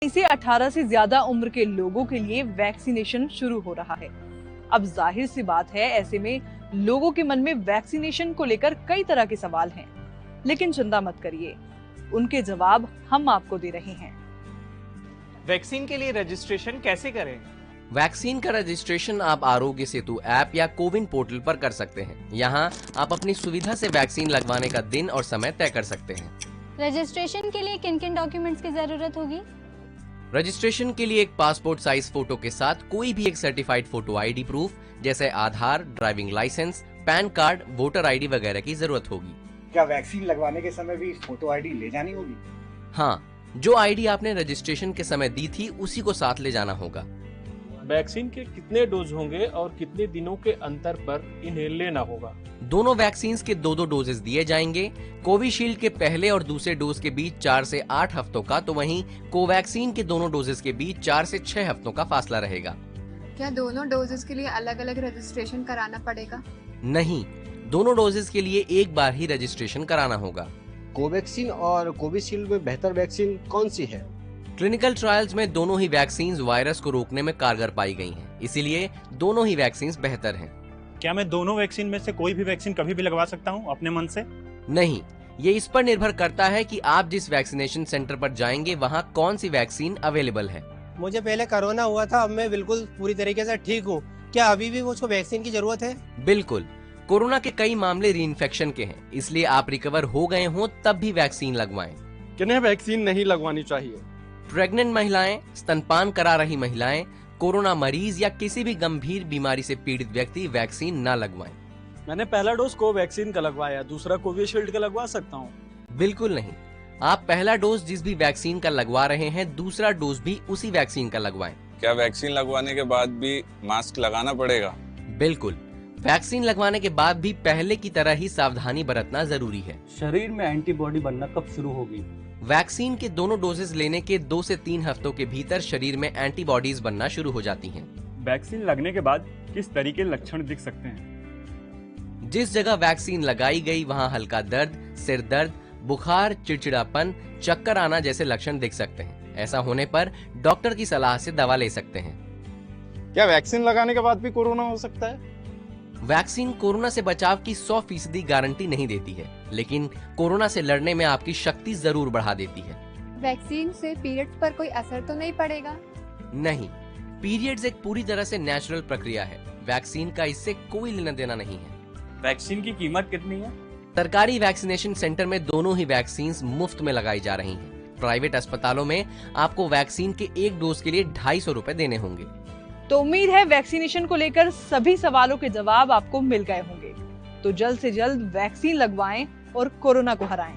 इसे 18 से ज्यादा उम्र के लोगों के लिए वैक्सीनेशन शुरू हो रहा है। अब जाहिर सी बात है, ऐसे में लोगों के मन में वैक्सीनेशन को लेकर कई तरह के सवाल हैं, लेकिन चिंता मत करिए, उनके जवाब हम आपको दे रहे हैं। वैक्सीन के लिए रजिस्ट्रेशन कैसे करें? वैक्सीन का रजिस्ट्रेशन आप आरोग्य सेतु ऐप या कोविन पोर्टल पर कर सकते हैं। यहाँ आप अपनी सुविधा से वैक्सीन लगवाने का दिन और समय तय कर सकते हैं। रजिस्ट्रेशन के लिए किन किन डॉक्यूमेंट्स की जरूरत होगी? रजिस्ट्रेशन के लिए एक पासपोर्ट साइज फोटो के साथ कोई भी एक सर्टिफाइड फोटो आईडी प्रूफ जैसे Aadhaar, driving licence, PAN card, voter ID वगैरह की जरूरत होगी। क्या वैक्सीन लगवाने के समय भी फोटो आईडी ले जानी होगी? हाँ, जो आईडी आपने रजिस्ट्रेशन के समय दी थी उसी को साथ ले जाना होगा। वैक्सीन के कितने डोज होंगे और कितने दिनों के अंतर पर इन्हें लेना होगा? दोनों वैक्सीन के दो डोजेस दिए जाएंगे। कोविशील्ड के पहले और दूसरे डोज के बीच 4 से 8 हफ्तों का, तो वहीं कोवैक्सीन के दोनों डोजेस के बीच 4 से 6 हफ्तों का फासला रहेगा। क्या दोनों डोजेस के लिए अलग अलग रजिस्ट्रेशन कराना पड़ेगा? नहीं, दोनों डोजेस के लिए एक बार ही रजिस्ट्रेशन कराना होगा। कोवैक्सीन और कोविशील्ड में बेहतर वैक्सीन कौन सी है? क्लिनिकल ट्रायल्स में दोनों ही वैक्सीन वायरस को रोकने में कारगर पाई गई हैं, इसीलिए दोनों ही वैक्सीन बेहतर हैं। क्या मैं दोनों वैक्सीन में से कोई भी वैक्सीन कभी भी लगवा सकता हूं अपने मन से? नहीं, ये इस पर निर्भर करता है कि आप जिस वैक्सीनेशन सेंटर पर जाएंगे वहाँ कौन सी वैक्सीन अवेलेबल है। मुझे पहले कोरोना हुआ था, अब मैं बिल्कुल पूरी तरीके से ठीक हूँ। क्या अभी भी मुझको वैक्सीन की जरूरत है? बिल्कुल, कोरोना के कई मामले रीइंफेक्शन के हैं, इसलिए आप रिकवर हो गए हों तब भी वैक्सीन लगवाएं। किन्हें वैक्सीन नहीं लगवानी चाहिए? प्रेग्नेंट महिलाएं, स्तनपान करा रही महिलाएं, कोरोना मरीज या किसी भी गंभीर बीमारी से पीड़ित व्यक्ति वैक्सीन न लगवाएं। मैंने पहला डोज कोवैक्सीन का लगवाया, दूसरा कोविशील्ड का लगवा सकता हूँ? बिल्कुल नहीं, आप पहला डोज जिस भी वैक्सीन का लगवा रहे हैं दूसरा डोज भी उसी वैक्सीन का लगवाएं। क्या वैक्सीन लगवाने के बाद भी मास्क लगाना पड़ेगा? बिल्कुल, वैक्सीन लगवाने के बाद भी पहले की तरह ही सावधानी बरतना जरूरी है। शरीर में एंटीबॉडी बनना कब शुरू होगी? वैक्सीन के दोनों डोजेस लेने के 2 से 3 हफ्तों के भीतर शरीर में एंटीबॉडीज बनना शुरू हो जाती हैं। वैक्सीन लगने के बाद किस तरीके के लक्षण दिख सकते हैं? जिस जगह वैक्सीन लगाई गई वहां हल्का दर्द, सिर दर्द, बुखार, चिड़चिड़ापन, चक्कर आना जैसे लक्षण दिख सकते हैं। ऐसा होने पर डॉक्टर की सलाह से दवा ले सकते हैं। क्या वैक्सीन लगाने के बाद भी कोरोना हो सकता है? वैक्सीन कोरोना से बचाव की 100% गारंटी नहीं देती है, लेकिन कोरोना से लड़ने में आपकी शक्ति जरूर बढ़ा देती है। वैक्सीन से पीरियड्स पर कोई असर तो नहीं पड़ेगा? नहीं, पीरियड्स एक पूरी तरह से नेचुरल प्रक्रिया है। वैक्सीन का इससे कोई लेना देना नहीं है। वैक्सीन की कीमत कितनी है? सरकारी वैक्सीनेशन सेंटर में दोनों ही वैक्सीन मुफ्त में लगाई जा रही हैं। प्राइवेट अस्पतालों में आपको वैक्सीन के एक डोज के लिए 250 रुपए देने होंगे। तो उम्मीद है वैक्सीनेशन को लेकर सभी सवालों के जवाब आपको मिल गए होंगे। तो जल्द से जल्द वैक्सीन लगवाएं और कोरोना को हराएं।